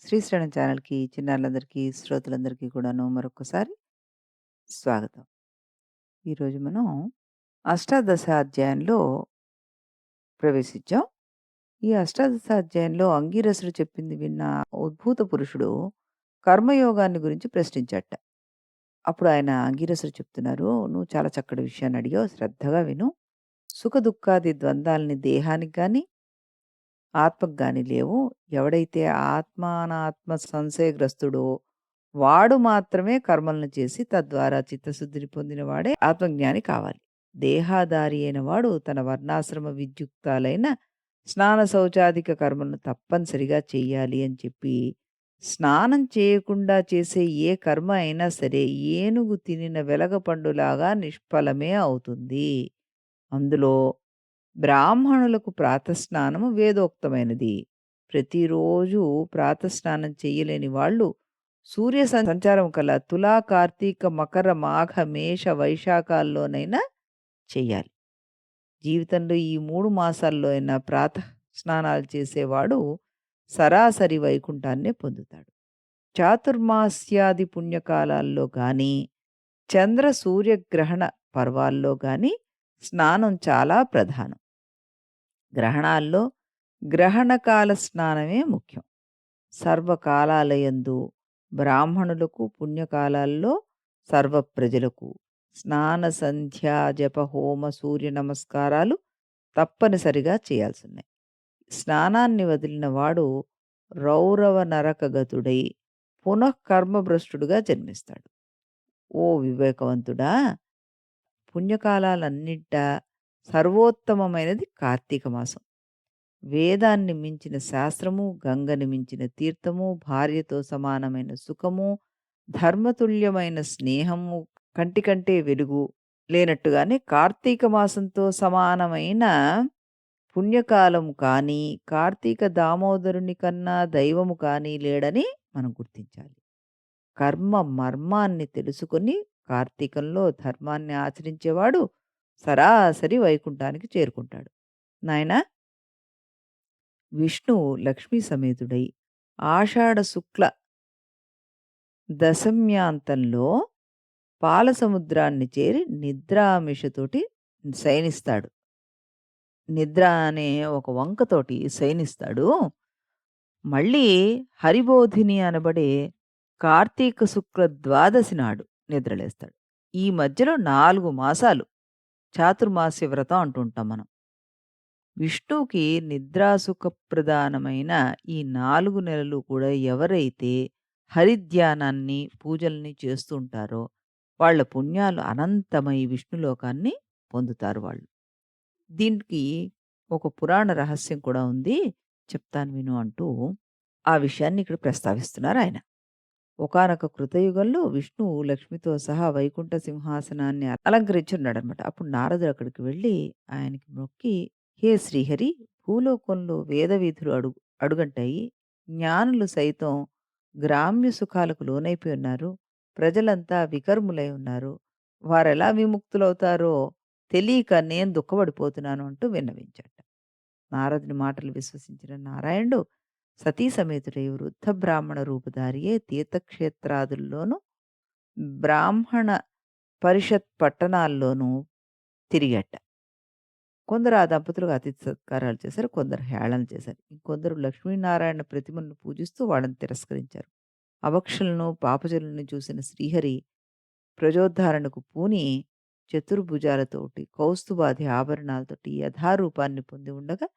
శ్రీశ్రవణం ఛానల్‌కి చిన్నారులందరికీ, శ్రోతలందరికీ కూడాను మరొక్కసారి స్వాగతం. ఈరోజు మనం అష్టాదశ అధ్యాయంలో ప్రవేశించాం. ఈ అష్టాదశ అధ్యాయంలో అంగీరసుడు చెప్పింది విన్న ఉద్భూత పురుషుడు కర్మయోగాన్ని గురించి ప్రశ్నించాడట. అప్పుడు ఆయన అంగీరసుడు చెప్తున్నారు, "నువ్వు చాలా చక్కటి విషయాన్ని అడిగావు. శ్రద్ధగా విను. సుఖ దుఃఖాది ద్వంద్వాలని దేహానికి గాని, ఆత్మకు గాని లేవు. ఎవడైతే ఆత్మానాత్మ సంశయగ్రస్తుడో వాడు మాత్రమే కర్మలను చేసి తద్వారా చిత్తశుద్ధిని పొందిన వాడే ఆత్మజ్ఞాని కావాలి. దేహాధారి అయిన వాడు తన వర్ణాశ్రమ విద్యుక్తాలైన స్నాన శౌచాధిక కర్మలను తప్పనిసరిగా చెయ్యాలి అని చెప్పి, స్నానం చేయకుండా చేసే ఏ కర్మ అయినా సరే ఏనుగు తినిన వెలగపండులాగా నిష్ఫలమే అవుతుంది. అందులో బ్రాహ్మణులకు ప్రాతస్నానము వేదోక్తమైనది. ప్రతిరోజు ప్రాతస్నానం చెయ్యలేని వాళ్ళు సంచారం కల తులా, కార్తీక, మకర, మాఘ, మేష, వైశాఖాల్లోనైనా చెయ్యాలి. జీవితంలో ఈ 3 మాసాల్లో అయినా ప్రాతః స్నానాలు చేసేవాడు సరాసరి వైకుంఠాన్నే పొందుతాడు. చాతుర్మాస్యాది పుణ్యకాలాల్లో గానీ, చంద్ర సూర్యగ్రహణ పర్వాల్లో గానీ స్నానం చాలా ప్రధానం. గ్రహణాల్లో గ్రహణకాల స్నానమే ముఖ్యం. సర్వకాలాలయందు బ్రాహ్మణులకు పుణ్యకాలాల్లో సర్వ ప్రజలకు స్నాన సంధ్యా జప హోమ సూర్య నమస్కారాలు తప్పనిసరిగా చేయాల్సినవి. స్నానాన్ని వదిలిన వాడు రౌరవ నరకగతుడై పునఃకర్మభ్రష్టుడుగా జన్మిస్తాడు. ఓ వివేకవంతుడా, పుణ్యకాలాలన్నింట సర్వోత్తమమైనది కార్తీక మాసం. వేదాన్ని మించిన శాస్త్రము, గంగని మించిన తీర్థము, భార్యతో సమానమైన సుఖము, ధర్మతుల్యమైన స్నేహము, కంటికంటే వెలుగు లేనట్టుగానే కార్తీక మాసంతో సమానమైన పుణ్యకాలము కానీ, కార్తీక దామోదరుని కన్నా దైవము కానీ లేడని మనం గుర్తించాలి. కర్మ మర్మాన్ని తెలుసుకొని కార్తీకంలో ధర్మాన్ని ఆచరించేవాడు సరాసరి వైకుంఠానికి చేరుకుంటాడు. నాయనా, విష్ణువు లక్ష్మీ సమేతుడై ఆషాఢ శుక్ల దశమ్యాంతంలో పాలసముద్రాన్ని చేరి నిద్రామిషతోటి శయనిస్తాడు. నిద్ర అనే ఒక వంకతోటి శయనిస్తాడు. మళ్ళీ హరిబోధిని అనబడే కార్తీక శుక్ల ద్వాదశి నాడు నిద్రలేస్తాడు. ఈ మధ్యలో 4 మాసాలు చాతుర్మాస్య వ్రతం అంటుంటాం మనం. విష్ణువుకి నిద్రాసుఖప్రధానమైన ఈ 4 నెలలు కూడా ఎవరైతే హరిధ్యానాన్ని, పూజల్ని చేస్తూ ఉంటారో వాళ్ళ పుణ్యాలు అనంతమై విష్ణులోకాన్ని పొందుతారు వాళ్ళు. దీనికి ఒక పురాణ రహస్యం కూడా ఉంది. చెప్తాను విను అంటూ ఆ విషయాన్ని ఇక్కడ ప్రస్తావిస్తున్నారాయన. ఒకానొక కృతయుగంలో విష్ణువు లక్ష్మితో సహా వైకుంఠ సింహాసనాన్ని అలంకరించున్నాడనమాట. అప్పుడు నారదుడు అక్కడికి వెళ్ళి ఆయనకి మొక్కి, "హే శ్రీహరి! భూలోకంలో వేదవీధులు అడుగంటాయి. జ్ఞానులు సైతం గ్రామ్య సుఖాలకు లోనైపోయి ఉన్నారు. ప్రజలంతా వికర్ములై ఉన్నారు. వారెలా విముక్తులవుతారో తెలియక నేను దుఃఖపడిపోతున్నాను" అంటూ విన్నవించాట. నారదుని మాటలు విశ్వసించిన నారాయణుడు సతీ సమేతుడై వృద్ధ బ్రాహ్మణ రూపధారియే తీర్థక్షేత్రాదుల్లోనూ బ్రాహ్మణ పరిషత్ పట్టణాల్లోనూ తిరిగట. కొందరు ఆ దంపతులకు అతిథి సత్కారాలు చేశారు. కొందరు హేళన చేశారు. ఇంకొందరు లక్ష్మీనారాయణ ప్రతిమలను పూజిస్తూ వాళ్ళని తిరస్కరించారు. అవక్షలను, పాపజనులను చూసిన శ్రీహరి ప్రజోద్ధరణకు పూని చతుర్భుజాలతోటి, కౌస్తుభాది ఆభరణాలతోటి యథారూపాన్ని పొంది ఉండగా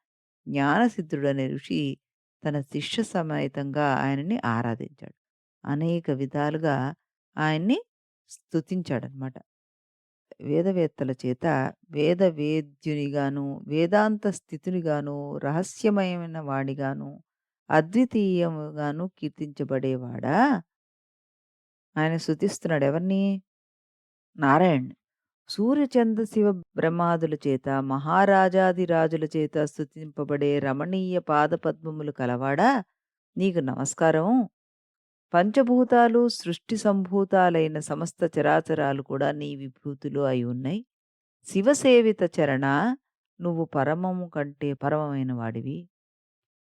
జ్ఞానసిద్ధుడనే ఋషి తన శిష్య సమేతంగా ఆయనని ఆరాధించాడు. అనేక విధాలుగా ఆయన్ని స్తుతించాడనమాట. వేదవేత్తల చేత వేద వేద్యునిగాను, వేదాంత స్థితునిగాను, రహస్యమయమైన వాడిగాను, అద్వితీయముగాను కీర్తించబడేవాడా ఆయన స్తుతిస్తున్నాడు. ఎవరిని? నారాయణ్‌ని. సూర్యచంద్ర శివ బ్రహ్మాదుల చేత, మహారాజాధిరాజుల చేత స్తుతింపబడే రమణీయ పాదపద్మములు కలవాడా, నీకు నమస్కారం. పంచభూతాలు సృష్టి సంభూతాలైన సమస్త చరాచరాలు కూడా నీ విభూతిలో అయి ఉన్నాయి. శివసేవిత చరణ, నువ్వు పరమము కంటే పరమమైన వాడివి.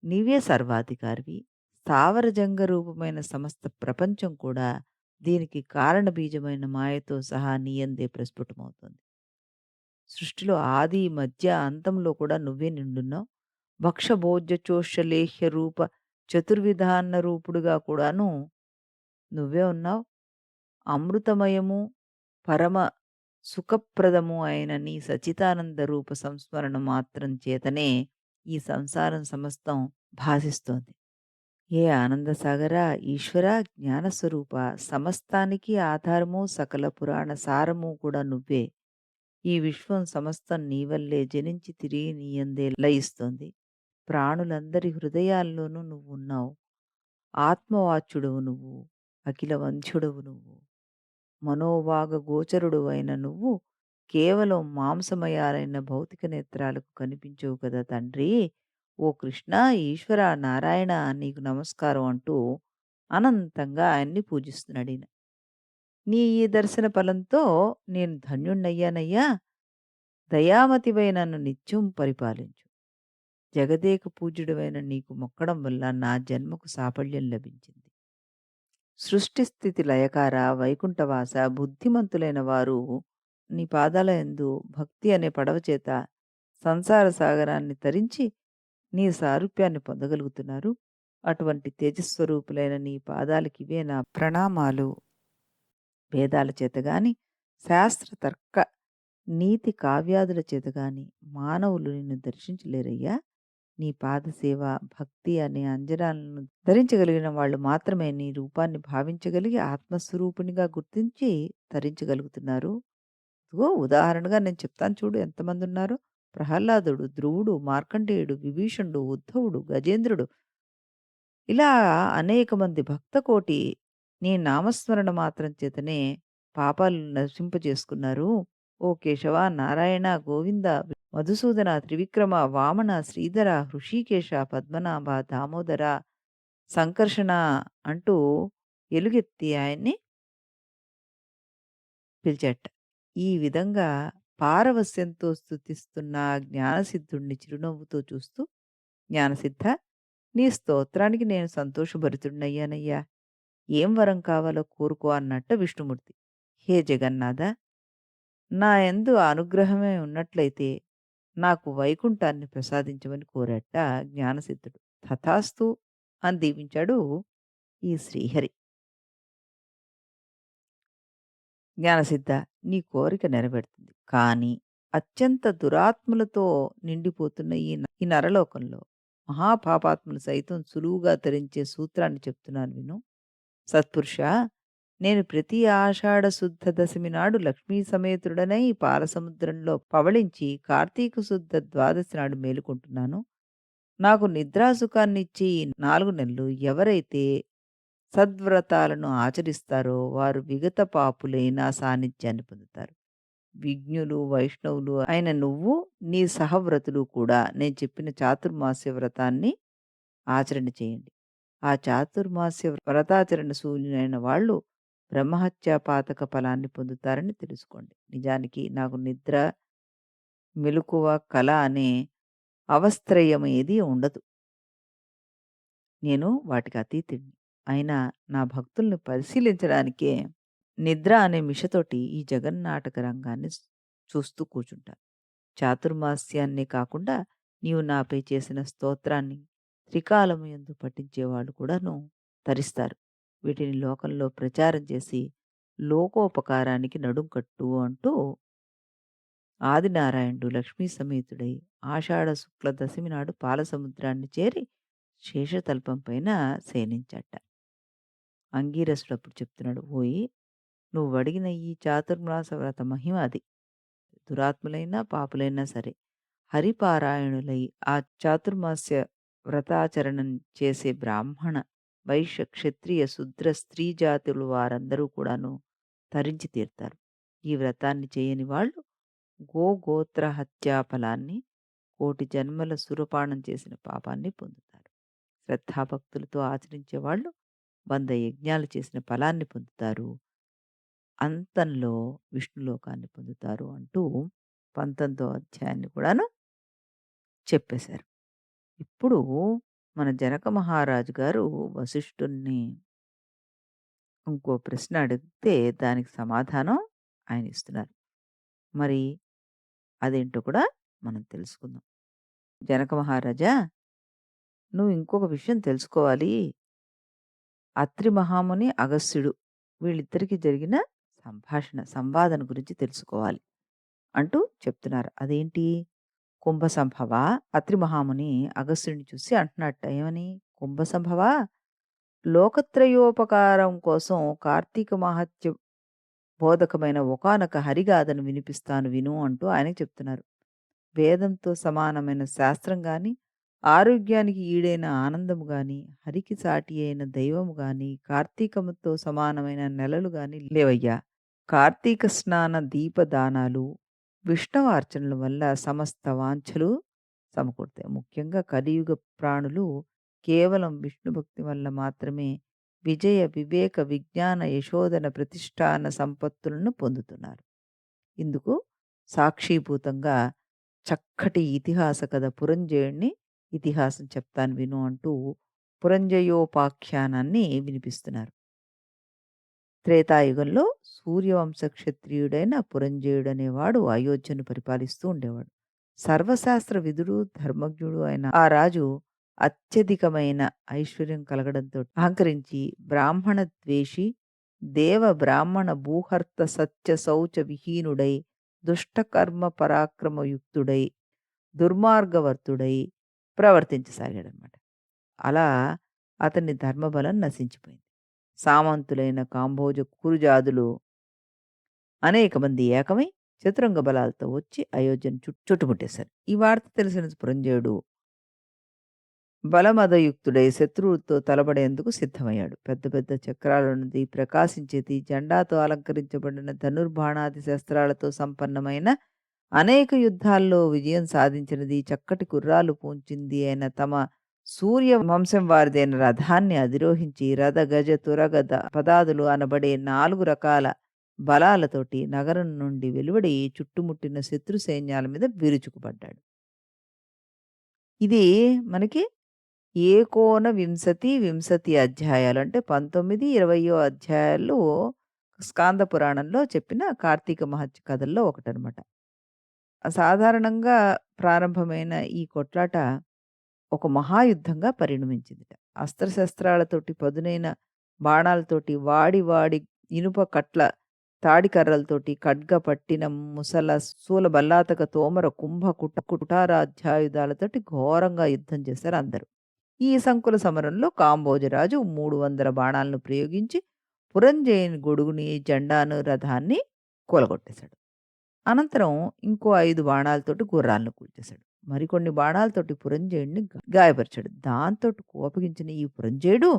నీవే సర్వాధికారివి. స్థావరజంగ రూపమైన సమస్త ప్రపంచం కూడా దీనికి కారణబీజమైన మాయతో సహా నీయందే ప్రస్ఫుటమవుతుంది. సృష్టిలో ఆది, మధ్య, అంతంలో కూడా నువ్వే నిండున్నావు. భక్ష చోష్య లేహ్య రూప చతుర్విధాన్న రూపుడుగా కూడాను నువ్వే ఉన్నావు. అమృతమయము, పరమ సుఖప్రదము అయిన నీ సచ్చిదానంద రూప సంస్మరణ మాత్రం చేతనే ఈ సంసారం సమస్తం భాసిస్తోంది. ఏ ఆనందసాగర, ఈశ్వర, జ్ఞానస్వరూప, సమస్తానికి ఆధారము, సకల పురాణ సారము కూడా నువ్వే. ఈ విశ్వం సమస్తం నీ వల్లే జనించి తిరిగి నీయందే లయిస్తోంది. ప్రాణులందరి హృదయాల్లోనూ నువ్వున్నావు. ఆత్మవాచ్యుడవు నువ్వు. అఖిల వంధ్యుడవు నువ్వు. మనోభాగ గోచరుడు అయిన నువ్వు కేవలం మాంసమయాలైన భౌతిక నేత్రాలకు కనిపించవు కదా తండ్రి. ఓ కృష్ణ, ఈశ్వర, నారాయణ, నీకు నమస్కారం అంటూ అనంతంగా ఆయన్ని పూజిస్తున్నాడు ఈయన. నీ ఈ దర్శన ఫలంతో నేను ధన్యుణ్ణయ్యానయ్యా. దయామతివై నన్ను నిత్యం పరిపాలించు. జగదేక పూజ్యుడవైన నీకు మొక్కడం వల్ల నా జన్మకు సాఫల్యం లభించింది. సృష్టి స్థితి లయకార, వైకుంఠవాస, బుద్ధిమంతులైన వారు నీ పాదాల యందు భక్తి అనే పడవ చేత సంసార సాగరాన్ని తరించి నీ సారూప్యాన్ని పొందగలుగుతున్నారు. అటువంటి తేజస్వరూపులైన నీ పాదాలకివే నా ప్రణామాలు. వేదాల చేత గాని, శాస్త్ర తర్క నీతి కావ్యాదుల చేత గాని మానవులు నిన్ను దర్శించలేరయ్యా. నీ పాదసేవ, భక్తి అనే అంజనాలను ధరించగలిగిన వాళ్ళు మాత్రమే నీ రూపాన్ని భావించగలిగి ఆత్మస్వరూపునిగా గుర్తించి తరించగలుగుతున్నారు. ఇదిగో ఉదాహరణగా నేను చెప్తాను చూడు ఎంతమందున్నారో. ప్రహ్లాదుడు, ధ్రువుడు, మార్కండేయుడు, విభీషణుడు, ఉద్ధవుడు, గజేంద్రుడు ఇలా అనేక మంది భక్తకోటి నీ నామస్మరణ మాత్రం చేతనే పాపాలు నశింపజేసుకున్నారు. ఓ కేశవ, నారాయణ, గోవింద, మధుసూదన, త్రివిక్రమ, వామన, శ్రీధర, హృషీకేశ, పద్మనాభ, దామోదర, సంకర్షణ అంటూ ఎలుగెత్తి ఆయన్ని పిలిచాట. ఈ విధంగా పారవస్యంతో స్తుతిస్తున్న ఆ జ్ఞానసిద్ధుడిని చిరునవ్వుతో చూస్తూ, జ్ఞానసిద్ధ, నీ స్తోత్రానికి నేను సంతోషభరితుడినయ్యానయ్యా. ఏం వరం కావాలో కోరుకో అన్నట్ట విష్ణుమూర్తి. హే జగన్నాథ, నా యందు అనుగ్రహమే ఉన్నట్లయితే నాకు వైకుంఠాన్ని ప్రసాదించమని కోరాట జ్ఞానసిద్ధుడు. తథాస్తు అని దీవించాడు ఈ శ్రీహరి. జ్ఞానసిద్ధ, నీ కోరిక నెరవేరుతుంది. కానీ అత్యంత దురాత్ములతో నిండిపోతున్న ఈ నరలోకంలో మహాపాపాత్ములు సైతం సులువుగా తరించే సూత్రాన్ని చెప్తున్నాను విను. సత్పురుషా, నేను ప్రతి ఆషాఢ శుద్ధ దశమి నాడు లక్ష్మీ సమేతుడనై పాలసముద్రంలో పవళించి కార్తీక శుద్ధ ద్వాదశి నాడు మేలుకుంటున్నాను. నాకు నిద్రాసుఖాన్నిచ్చే ఈ 4 నెలలు ఎవరైతే సద్వ్రతాలను ఆచరిస్తారో వారు విగత పాపులై నా సాన్నిధ్యాన్ని పొందుతారు. విజ్ఞులు, వైష్ణవులు అయిన నువ్వు, నీ సహవ్రతులు కూడా నేను చెప్పిన చాతుర్మాస్య వ్రతాన్ని ఆచరణ చేయండి. ఆ చాతుర్మాస్య వ్రతాచరణ శూన్యులైన వాళ్ళు బ్రహ్మహత్యా పాతక ఫలాన్ని పొందుతారని తెలుసుకోండి. నిజానికి నాకు నిద్ర, మెలకువ, కల అనే అవస్త్రయం ఏదీ ఉండదు. నేను వాటికి అతీతుడిని. అయినా నా భక్తుల్ని పరిశీలించడానికే నిద్ర అనే మిషతోటి ఈ జగన్నాటక రంగాన్ని చూస్తూ కూర్చుంటాను. చాతుర్మాస్యాన్నే కాకుండా నీవు నాపై చేసిన స్తోత్రాన్ని త్రికాలము యందు పఠించేవాళ్ళు కూడాను తరిస్తారు. వీటిని లోకంలో ప్రచారం చేసి లోకోపకారానికి నడుం కట్టు అంటూ ఆదినారాయణుడు లక్ష్మీ సమేతుడై ఆషాఢ శుక్ల దశమి నాడు పాలసముద్రాన్ని చేరి శేషతల్పం పైన శయనించాట. అంగీరసుడు అప్పుడు చెప్తున్నాడు, ఓయి, నువ్వు అడిగిన ఈ చాతుర్మాస వ్రత మహిమ అది. దురాత్ములైనా పాపులైనా సరే హరిపారాయణులై ఆ చాతుర్మాస్య వ్రతాచరణం చేసే బ్రాహ్మణ, వైశ్య, క్షత్రియ, శూద్ర, స్త్రీ జాతులు వారందరూ కూడాను తరించి తీరుతారు. ఈ వ్రతాన్ని చేయని వాళ్ళు గోత్ర హత్యా ఫలాన్ని, కోటి జన్మల సురపానం చేసిన పాపాన్ని పొందుతారు. శ్రద్ధాభక్తులతో ఆచరించే వాళ్ళు 100 యజ్ఞాలు చేసిన ఫలాన్ని పొందుతారు. అంతంలో విష్ణులోకాన్ని పొందుతారు అంటూ 19వ అధ్యాయాన్ని కూడాను చెప్పేశారు. ఇప్పుడు మన జనక మహారాజు గారు వశిష్ఠుడిని ఇంకో ప్రశ్న అడిగితే దానికి సమాధానం ఆయన ఇస్తున్నారు. మరి అదేంటో కూడా మనం తెలుసుకుందాం. జనక మహారాజా, నువ్వు ఇంకొక విషయం తెలుసుకోవాలి. అత్రి మహాముని, అగస్త్యుడు వీళ్ళిద్దరికీ జరిగిన సంవాదన గురించి తెలుసుకోవాలి అంటూ చెప్తున్నారు. అదేంటి? కుంభ సంభవ. అత్రి మహాముని అగస్త్యుడిని చూసి అంటున్నట్ట ఏమని? కుంభ సంభవ, లోకత్రయోపకారం కోసం కార్తీక మహత్య బోధకమైన ఒకానొక హరిగాథను వినిపిస్తాను విను అంటూ ఆయనకి చెప్తున్నారు. వేదంతో సమానమైన శాస్త్రం గాని, ఆరోగ్యానికి ఈడైన ఆనందము గాని, హరికి సాటి అయిన దైవము గాని, కార్తీకముతో సమానమైన నెలలు గాని లేవయ్యా. కార్తీక స్నాన దీపదానాలు, విష్ణవార్చనల వల్ల సమస్త వాంఛలు సమకూరుతాయి. ముఖ్యంగా కలియుగ ప్రాణులు కేవలం విష్ణు భక్తి వల్ల మాత్రమే విజయ, వివేక, విజ్ఞాన, యశోధన, ప్రతిష్టాన సంపత్తులను పొందుతున్నారు. ఇందుకు సాక్షీభూతంగా చక్కటి ఇతిహాస కథ పురంజయుడిని ఇతిహాసం చెప్తాను విను అంటూ పురంజయోపాఖ్యానాన్ని వినిపిస్తున్నారు. త్రేతాయుగంలో సూర్యవంశ క్షత్రియుడైన పురంజయుడనేవాడు అయోధ్యను పరిపాలిస్తూ ఉండేవాడు. సర్వశాస్త్ర విధుడు, ధర్మజ్ఞుడు అయిన ఆ రాజు అత్యధికమైన ఐశ్వర్యం కలగడంతో అహంకరించి బ్రాహ్మణ ద్వేషి, దేవ బ్రాహ్మణ భూహర్త సత్య శౌచ విహీనుడై, దుష్టకర్మ పరాక్రమయుక్తుడై, దుర్మార్గవర్తుడై ప్రవర్తించసాగాడనమాట. అలా అతని ధర్మబలం నశించిపోయింది. సామంతులైన కాంభోజ కురుజాదులు అనేక మంది ఏకమై చతురంగ బలాలతో వచ్చి అయోధ్యను చుట్టుముట్టేశారు. ఈ వార్త తెలిసిన పురంజయుడు బలమదయుక్తుడై శత్రువులతో తలబడేందుకు సిద్ధమయ్యాడు. పెద్ద పెద్ద చక్రాలున్నది, ప్రకాశించేది, జెండాతో అలంకరించబడిన ధనుర్బాణాది శస్త్రాలతో సంపన్నమైన, అనేక యుద్ధాల్లో విజయం సాధించినది, చక్కటి గుర్రాలు పూంచింది అయిన తమ సూర్య వంశం వారిదైన రథాన్ని అధిరోహించి రథ, గజ, తురగద పదాదులు అనబడే 4 రకాల బలాలతోటి నగరం నుండి వెలువడి చుట్టుముట్టిన శత్రు సైన్యాల మీద విరుచుకుపడ్డాడు. ఇది మనకి ఏకోన వింశతి అధ్యాయాలు అంటే 19, 20 అధ్యాయాలు స్కాంద పురాణంలో చెప్పిన కార్తీక మహత్య కథల్లో ఒకటనమాట. సాధారణంగా ప్రారంభమైన ఈ కొట్లాట ఒక మహాయుద్ధంగా పరిణమించిందిట. అస్త్రశస్త్రాలతోటి, పదునైన బాణాలతోటి, వాడి వాడి ఇనుప కట్ల, తాడి కర్రలతోటి, ఖడ్గ పట్టిన ముసల, శూల బల్లాతక తోమర, కుంభ కుటారాధ్యాయుధాలతోటి ఘోరంగా యుద్ధం చేశారు అందరూ. ఈ సంకుల సమరంలో కాంబోజరాజు 300 బాణాలను ప్రయోగించి పురంజయుని గొడుగుని, జెండాను, రథాన్ని కూలగొట్టేశాడు. అనంతరం ఇంకో 5 బాణాలతోటి గుర్రాలను కూల్చేశాడు. మరికొన్ని బాణాలతోటి పురంజయుడిని గాయపరిచాడు. దాంతోటి కోపగించిన ఈ పురంజయుడు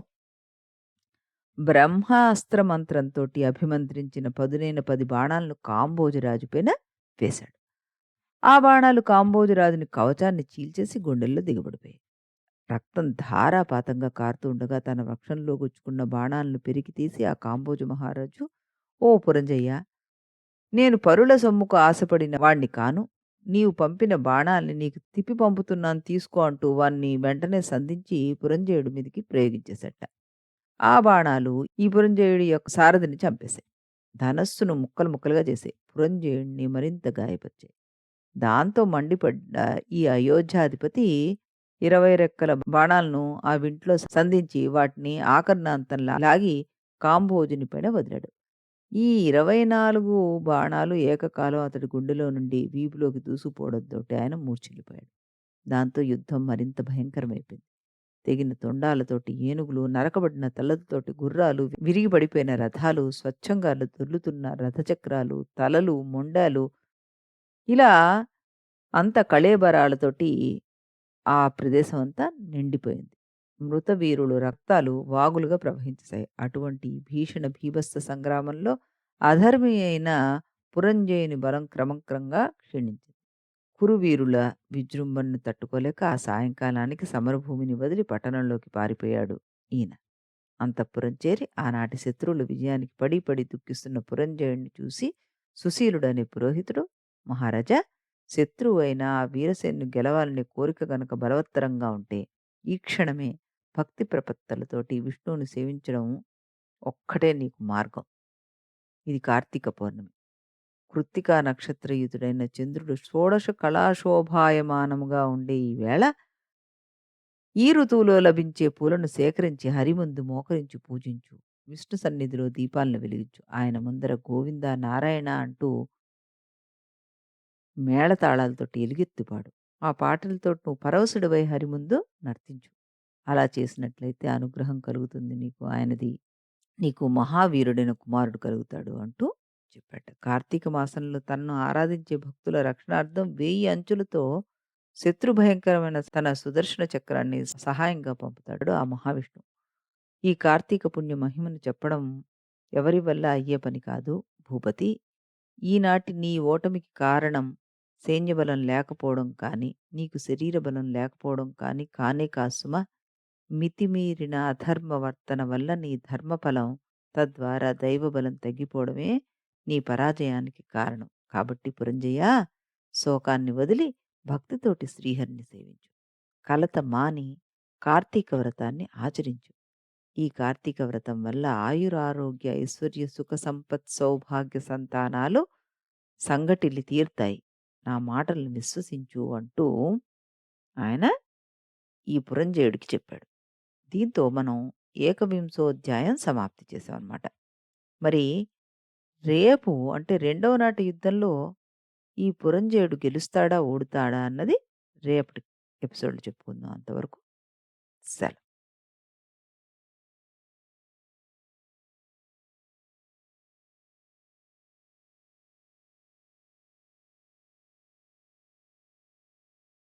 బ్రహ్మాస్త్ర మంత్రంతోటి అభిమంత్రించిన పదునైన 10 బాణాలను కాంబోజరాజు పైన వేశాడు. ఆ బాణాలు కాంబోజరాజుని కవచాన్ని చీల్చేసి గుండెల్లో దిగబడిపోయాయి. రక్తం ధారాపాతంగా కారుతూ ఉండగా తన వక్షంలో గుచ్చుకున్న బాణాలను పెరికి తీసి ఆ కాంబోజు మహారాజు, "ఓ పురంజయ్య, నేను పరుల సొమ్ముకు ఆశపడిన వాణ్ణి కాను. నీవు పంపిన బాణాల్ని నీకు తిప్పి పంపుతున్నాను తీసుకో" అంటూ వాణ్ణి వెంటనే సంధించి పురంజయుడి మీదకి ప్రయోగించేశాట. ఆ బాణాలు ఈ పురంజయుడి యొక్క సారథిని చంపేశాయి. ధనస్సును ముక్కలు ముక్కలుగా చేసాయి. పురంజయుడిని మరింత గాయపరిచాయి. దాంతో మండిపడ్డ ఈ అయోధ్యాధిపతి 20 రెక్కల బాణాలను ఆ వింట్లో సంధించి వాటిని ఆకర్ణాంతంలా లాగి కాంబోజుని పైన వదిలాడు. ఈ 24 బాణాలు ఏకకాలం అతడి గుండెలో నుండి వీపులోకి దూసుకుపోవడంతోటి ఆయన మూర్ఛిల్లిపోయాడు. దాంతో యుద్ధం మరింత భయంకరమైపోయింది. తెగిన తొండాలతోటి ఏనుగులు, నరకబడిన తలలతోటి గుర్రాలు, విరిగి పడిపోయిన రథాలు, స్వచ్ఛంగా దొర్లుతున్న రథచక్రాలు, తలలు, మొండాలు, ఇలా అంత కళేబరాలతోటి ఆ ప్రదేశం అంతా నిండిపోయింది. మృత వీరులు రక్తాలు వాగులుగా ప్రవహించాయి. అటువంటి భీషణ భీభత్స సంగ్రామంలో అధర్మి అయిన పురంజయుని బలం క్రమంగా క్షీణించింది. కురువీరుల విజృంభణను తట్టుకోలేక ఆ సాయంకాలానికి సమరభూమిని వదిలి పట్టణంలోకి పారిపోయాడు ఈయన. అంతఃపురం చేరి ఆనాటి శత్రువుల విజయానికి పడి పడి దుఃఖిస్తున్న పురంజయుడిని చూసి సుశీలుడనే పురోహితుడు, "మహారాజా, శత్రువు అయిన ఆ వీరసేనుని గెలవాలనే కోరిక గనక బలవత్తరంగా ఉంటే ఈ క్షణమే భక్తి ప్రపత్తులతోటి విష్ణువుని సేవించడం ఒక్కటే నీకు మార్గం. ఇది కార్తీక పౌర్ణమి. కృత్తికా నక్షత్రయుతుడైన చంద్రుడు షోడశ కళాశోభాయమానముగా ఉండే ఈ వేళ ఈ ఋతువులో లభించే పూలను సేకరించి హరి ముందు మోకరించి పూజించు. విష్ణు సన్నిధిలో దీపాలను వెలిగించు. ఆయన ముందర గోవింద నారాయణ అంటూ మేళతాళాలతోటి ఎలుగెత్తి పాడు. ఆ పాటలతోటి నువ్వు పరవశుడివై హరి ముందు నర్తించు. అలా చేసినట్లయితే అనుగ్రహం కలుగుతుంది నీకు. ఆయనది నీకు మహావీరుడైన కుమారుడు కలుగుతాడు అంటూ చెప్పాట. కార్తీక మాసంలో తనను ఆరాధించే భక్తుల రక్షణార్థం 1000 అంచులతో శత్రు భయంకరమైన తన సుదర్శన చక్రాన్ని సహాయంగా పంపుతాడు ఆ మహావిష్ణువు. ఈ కార్తీక పుణ్య మహిమను చెప్పడం ఎవరి వల్ల అయ్యే పని కాదు భూపతి. ఈనాటి నీ ఓటమికి కారణం సైన్యబలం లేకపోవడం కానీ, నీకు శరీర బలం లేకపోవడం కానీ కానే కాదు సుమా! మితిమీరిన అధర్మ వర్తన వల్ల నీ ధర్మఫలం, తద్వారా దైవబలం తగ్గిపోవడమే నీ పరాజయానికి కారణం. కాబట్టి పురంజయ, శోకాన్ని వదిలి భక్తితోటి శ్రీహరిని సేవించు. కలత మాని కార్తీక వ్రతాన్ని ఆచరించు. ఈ కార్తీక వ్రతం వల్ల ఆయురారోగ్య ఐశ్వర్య సుఖ సంపత్ సౌభాగ్య సంతానాలు సంగటిల్లి తీరుతాయి. నా మాటలను విశ్వసించు అంటూ ఆయన ఈ పురంజయుడికి చెప్పాడు. దీంతో మనం ఏకవింశోధ్యాయం సమాప్తి చేసామన్నమాట. మరి రేపు అంటే రెండవ నాటి యుద్ధంలో ఈ పురంజయుడు గెలుస్తాడా? ఓడుతాడా? అన్నది రేపటి ఎపిసోడ్‌లో చెప్పుకుందాం. అంతవరకు సెలవు.